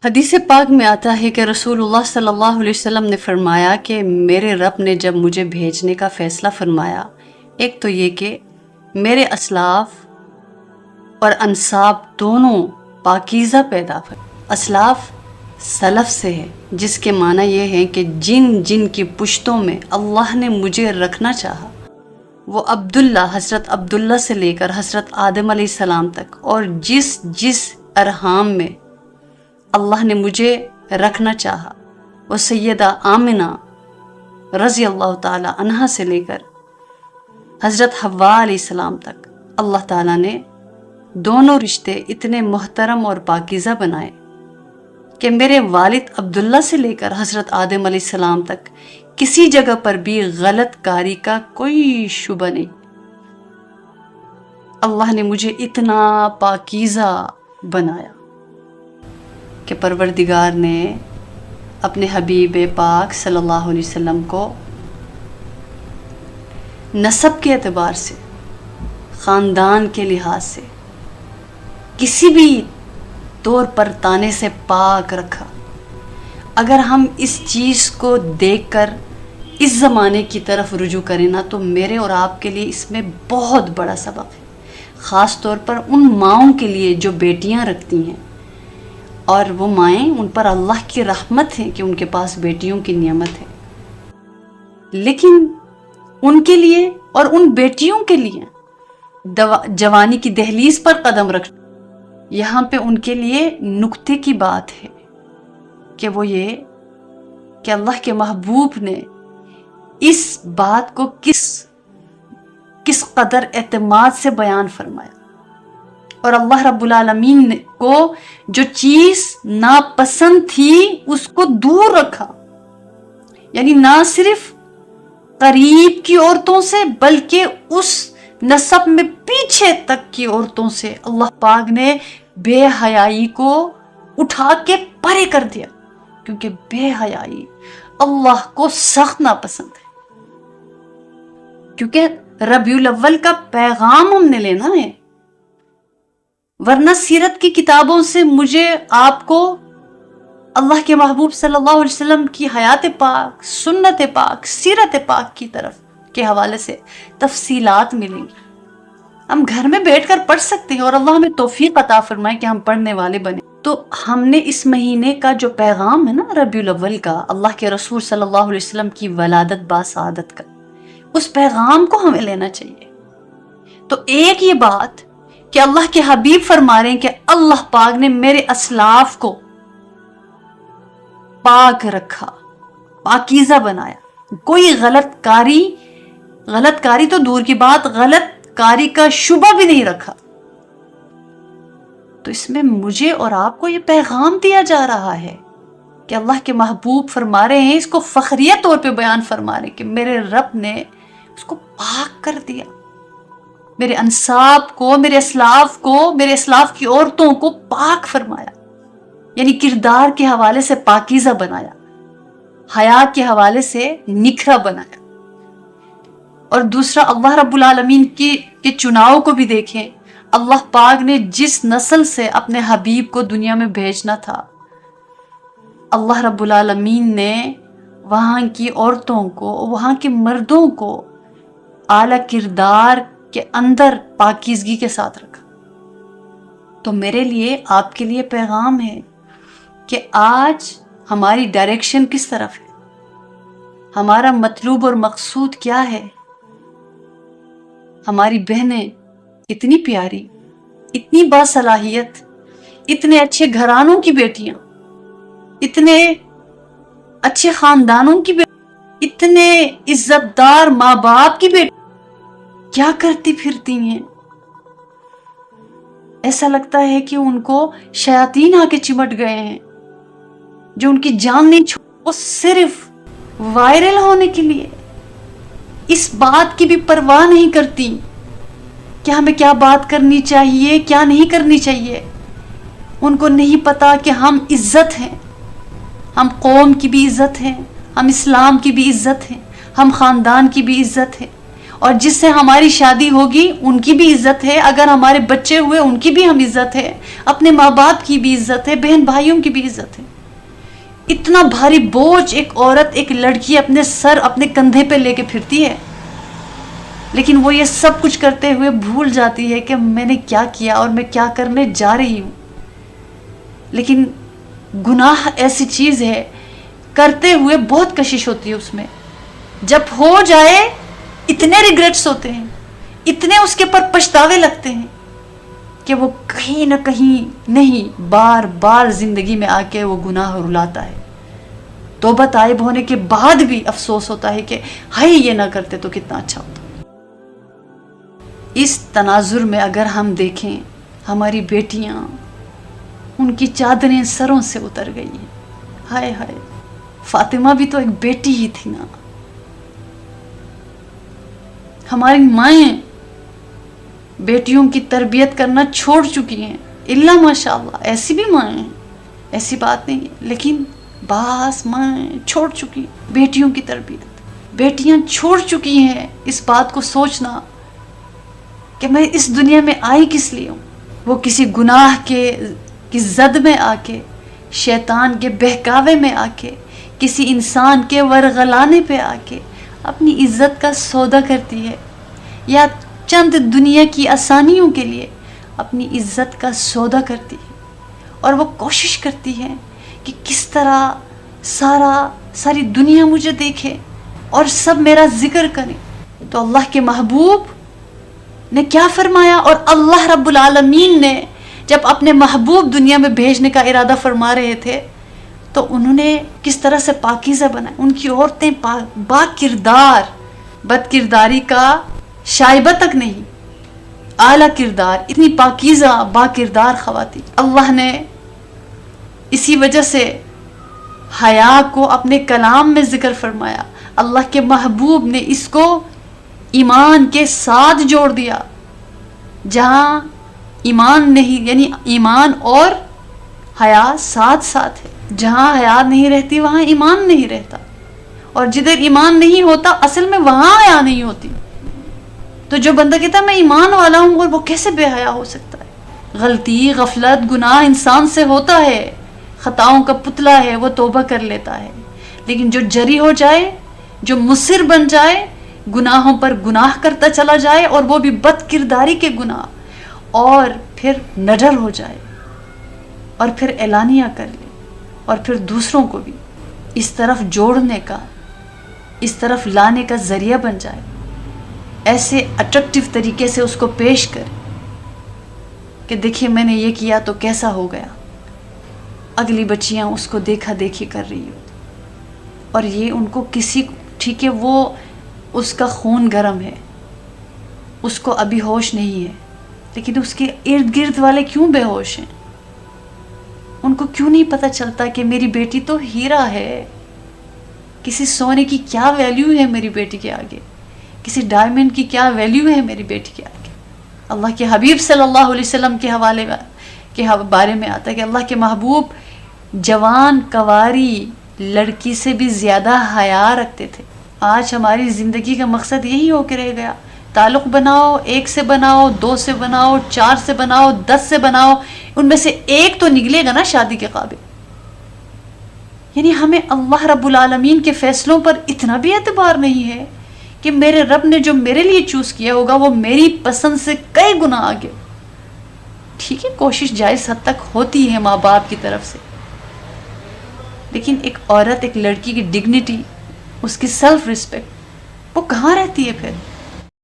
حدیث پاک میں آتا ہے کہ رسول صلی اللہ علیہ وسلم نے فرمایا کہ میرے رب نے جب مجھے بھیجنے کا فیصلہ فرمایا، ایک تو یہ کہ میرے اسلاف اور انساب دونوں پاکیزہ پیدا ہوئے۔ اسلاف سلف سے ہے، جس کے معنی یہ ہے کہ جن کی پشتوں میں اللہ نے مجھے رکھنا چاہا، وہ عبداللہ، حضرت عبداللہ سے لے کر حضرت آدم علیہ السلام تک، اور جس ارحام میں اللہ نے مجھے رکھنا چاہا، وہ سیدہ آمنہ رضی اللہ تعالی عنہا سے لے کر حضرت حوا علیہ السلام تک اللہ تعالیٰ نے دونوں رشتے اتنے محترم اور پاکیزہ بنائے کہ میرے والد عبداللہ سے لے کر حضرت آدم علیہ السلام تک کسی جگہ پر بھی غلط کاری کا کوئی شبہ نہیں۔ اللہ نے مجھے اتنا پاکیزہ بنایا کہ پروردگار نے اپنے حبیب پاک صلی اللہ علیہ وسلم کو نسب کے اعتبار سے، خاندان کے لحاظ سے کسی بھی طور پر تانے سے پاک رکھا۔ اگر ہم اس چیز کو دیکھ کر اس زمانے کی طرف رجوع کریں نا، تو میرے اور آپ کے لیے اس میں بہت بڑا سبق ہے، خاص طور پر ان ماؤں کے لیے جو بیٹیاں رکھتی ہیں، اور وہ مائیں، ان پر اللہ کی رحمت ہے کہ ان کے پاس بیٹیوں کی نعمت ہے، لیکن ان کے لیے اور ان بیٹیوں کے لیے جوانی کی دہلیز پر قدم رکھنا، یہاں پہ ان کے لیے نکتے کی بات ہے کہ وہ یہ کہ اللہ کے محبوب نے اس بات کو کس قدر اعتماد سے بیان فرمایا، اور اللہ رب العالمین کو جو چیز ناپسند تھی اس کو دور رکھا، یعنی نہ صرف قریب کی عورتوں سے بلکہ اس نسب میں پیچھے تک کی عورتوں سے اللہ پاک نے بے حیائی کو اٹھا کے پرے کر دیا، کیونکہ بے حیائی اللہ کو سخت ناپسند ہے۔ کیونکہ ربیع الاول کا پیغام ہم نے لینا ہے، ورنہ سیرت کی کتابوں سے مجھے آپ کو اللہ کے محبوب صلی اللہ علیہ وسلم کی حیات پاک، سنت پاک، سیرت پاک کی طرف کے حوالے سے تفصیلات ملیں گی۔ ہم گھر میں بیٹھ کر پڑھ سکتے ہیں، اور اللہ ہمیں توفیق عطا فرمائے کہ ہم پڑھنے والے بنیں۔ تو ہم نے اس مہینے کا جو پیغام ہے نا ربیع الاول کا، اللہ کے رسول صلی اللہ علیہ وسلم کی ولادت با سعادت کا، اس پیغام کو ہمیں لینا چاہیے۔ تو ایک یہ بات کہ اللہ کے حبیب فرما رہے ہیں کہ اللہ پاک نے میرے اسلاف کو پاک رکھا، پاکیزہ بنایا، کوئی غلط کاری تو دور کی بات، غلط کاری کا شبہ بھی نہیں رکھا۔ تو اس میں مجھے اور آپ کو یہ پیغام دیا جا رہا ہے کہ اللہ کے محبوب فرما رہے ہیں، اس کو فخریہ طور پہ بیان فرما رہے ہیں کہ میرے رب نے اس کو پاک کر دیا، میرے انساب کو، میرے اسلاف کو، میرے اسلاف کی عورتوں کو پاک فرمایا، یعنی کردار کے حوالے سے پاکیزہ بنایا، حیا کے حوالے سے نکھرا بنایا۔ اور دوسرا، اللہ رب العالمین کے چناؤ کو بھی دیکھیں، اللہ پاک نے جس نسل سے اپنے حبیب کو دنیا میں بھیجنا تھا، اللہ رب العالمین نے وہاں کی عورتوں کو، وہاں کے مردوں کو اعلیٰ کردار کے اندر پاکیزگی کے ساتھ رکھا۔ تو میرے لیے، آپ کے لیے پیغام ہے کہ آج ہماری ڈائریکشن کس طرف ہے، ہمارا مطلوب اور مقصود کیا ہے۔ ہماری بہنیں اتنی پیاری، اتنی باصلاحیت، اتنے اچھے گھرانوں کی بیٹیاں، اتنے اچھے خاندانوں کی بیٹیاں، اتنے عزت دار ماں باپ کی بیٹیاں کیا کرتی پھرتی ہیں؟ ایسا لگتا ہے کہ ان کو شیاطین آ کے چمٹ گئے ہیں، جو ان کی جان نہیں چھوڑ، وہ صرف وائرل ہونے کے لیے اس بات کی بھی پرواہ نہیں کرتی کہ ہمیں کیا بات کرنی چاہیے، کیا نہیں کرنی چاہیے۔ ان کو نہیں پتا کہ ہم عزت ہیں، ہم قوم کی بھی عزت ہیں، ہم اسلام کی بھی عزت ہیں، ہم خاندان کی بھی عزت ہے، اور جس سے ہماری شادی ہوگی ان کی بھی عزت ہے، اگر ہمارے بچے ہوئے ان کی بھی ہم عزت ہے، اپنے ماں باپ کی بھی عزت ہے، بہن بھائیوں کی بھی عزت ہے۔ اتنا بھاری بوجھ ایک عورت، ایک لڑکی اپنے سر، اپنے کندھے پہ لے کے پھرتی ہے، لیکن وہ یہ سب کچھ کرتے ہوئے بھول جاتی ہے کہ میں نے کیا کیا اور میں کیا کرنے جا رہی ہوں۔ لیکن گناہ ایسی چیز ہے، کرتے ہوئے بہت کشش ہوتی ہے اس میں، جب ہو جائے اتنے ریگریٹس ہوتے ہیں، اتنے اس کے پر پچھتاوے لگتے ہیں کہ وہ کہیں نہ کہیں نہیں، بار بار زندگی میں آ کے وہ گناہ رلاتا ہے۔ توبہ طائب ہونے کے بعد بھی افسوس ہوتا ہے کہ ہائے یہ نہ کرتے تو کتنا اچھا ہوتا۔ اس تناظر میں اگر ہم دیکھیں، ہماری بیٹیاں، ان کی چادریں سروں سے اتر گئی ہیں۔ ہائے ہائے، فاطمہ بھی تو ایک بیٹی ہی تھی نا۔ ہماری مائیں بیٹیوں کی تربیت کرنا چھوڑ چکی ہیں، اللہ ماشاء اللہ ایسی بھی مائیں ہیں، ایسی بات نہیں ہے، لیکن بعض مائیں چھوڑ چکی ہیں بیٹیوں کی تربیت۔ بیٹیاں چھوڑ چکی ہیں اس بات کو سوچنا کہ میں اس دنیا میں آئی کس لیے ہوں۔ وہ کسی گناہ کی زد میں آ کے، شیطان کے بہکاوے میں آ کے، کسی انسان کے ورغلانے پہ آ کے اپنی عزت کا سودا کرتی ہے، یا چند دنیا کی آسانیوں کے لیے اپنی عزت کا سودا کرتی ہے، اور وہ کوشش کرتی ہے کہ کس طرح ساری دنیا مجھے دیکھے اور سب میرا ذکر کریں۔ تو اللہ کے محبوب نے کیا فرمایا، اور اللہ رب العالمین نے جب اپنے محبوب دنیا میں بھیجنے کا ارادہ فرما رہے تھے تو انہوں نے کس طرح سے پاکیزہ بنائے، ان کی عورتیں با کردار، بد کرداری کا شائبہ تک نہیں، اعلیٰ کردار، اتنی پاکیزہ با کردار خواتین۔ اللہ نے اسی وجہ سے حیا کو اپنے کلام میں ذکر فرمایا، اللہ کے محبوب نے اس کو ایمان کے ساتھ جوڑ دیا، جہاں ایمان نہیں، یعنی ایمان اور حیا ساتھ ساتھ ہے، جہاں حیا نہیں رہتی وہاں ایمان نہیں رہتا، اور جدھر ایمان نہیں ہوتا اصل میں وہاں حیا نہیں ہوتی۔ تو جو بندہ کہتا ہے میں ایمان والا ہوں، اور وہ کیسے بے حیا ہو سکتا ہے؟ غلطی، غفلت، گناہ انسان سے ہوتا ہے، خطاؤں کا پتلا ہے، وہ توبہ کر لیتا ہے، لیکن جو جری ہو جائے، جو مصر بن جائے، گناہوں پر گناہ کرتا چلا جائے، اور وہ بھی بد کرداری کے گناہ، اور پھر نڈر ہو جائے، اور پھر اعلانیہ کر لے، اور پھر دوسروں کو بھی اس طرف جوڑنے کا، اس طرف لانے کا ذریعہ بن جائے، ایسے اٹریکٹیو طریقے سے اس کو پیش کرے کہ دیکھیے میں نے یہ کیا تو کیسا ہو گیا، اگلی بچیاں اس کو دیکھا دیکھی کر رہی ہوتی، اور یہ ان کو ٹھیک ہے وہ اس کا خون گرم ہے، اس کو ابھی ہوش نہیں ہے، لیکن اس کے ارد گرد والے کیوں بے ہوش ہیں؟ ان کو کیوں نہیں پتہ چلتا کہ میری بیٹی تو ہیرا ہے، کسی سونے کی کیا ویلیو ہے میری بیٹی کے آگے، کسی ڈائمنڈ کی کیا ویلیو ہے میری بیٹی کے آگے۔ اللہ کے حبیب صلی اللہ علیہ وسلم کے حوالے کے بارے میں آتا ہے کہ اللہ کے محبوب جوان کواری لڑکی سے بھی زیادہ حیا رکھتے تھے۔ آج ہماری زندگی کا مقصد یہی ہو کے رہ گیا، تعلق بناؤ، 1 سے بناؤ، 2 سے بناؤ، 4 سے بناؤ، 10 سے بناؤ، ان میں سے ایک تو نکلے گا نا شادی کے قابل۔ یعنی ہمیں اللہ رب العالمین کے فیصلوں پر اتنا بھی اعتبار نہیں ہے کہ میرے رب نے جو میرے لیے چوز کیا ہوگا وہ میری پسند سے کئی گنا آگے۔ ٹھیک ہے، کوشش جائز حد تک ہوتی ہے ماں باپ کی طرف سے، لیکن ایک عورت، ایک لڑکی کی ڈگنیٹی، اس کی سیلف ریسپیکٹ وہ کہاں رہتی ہے پھر؟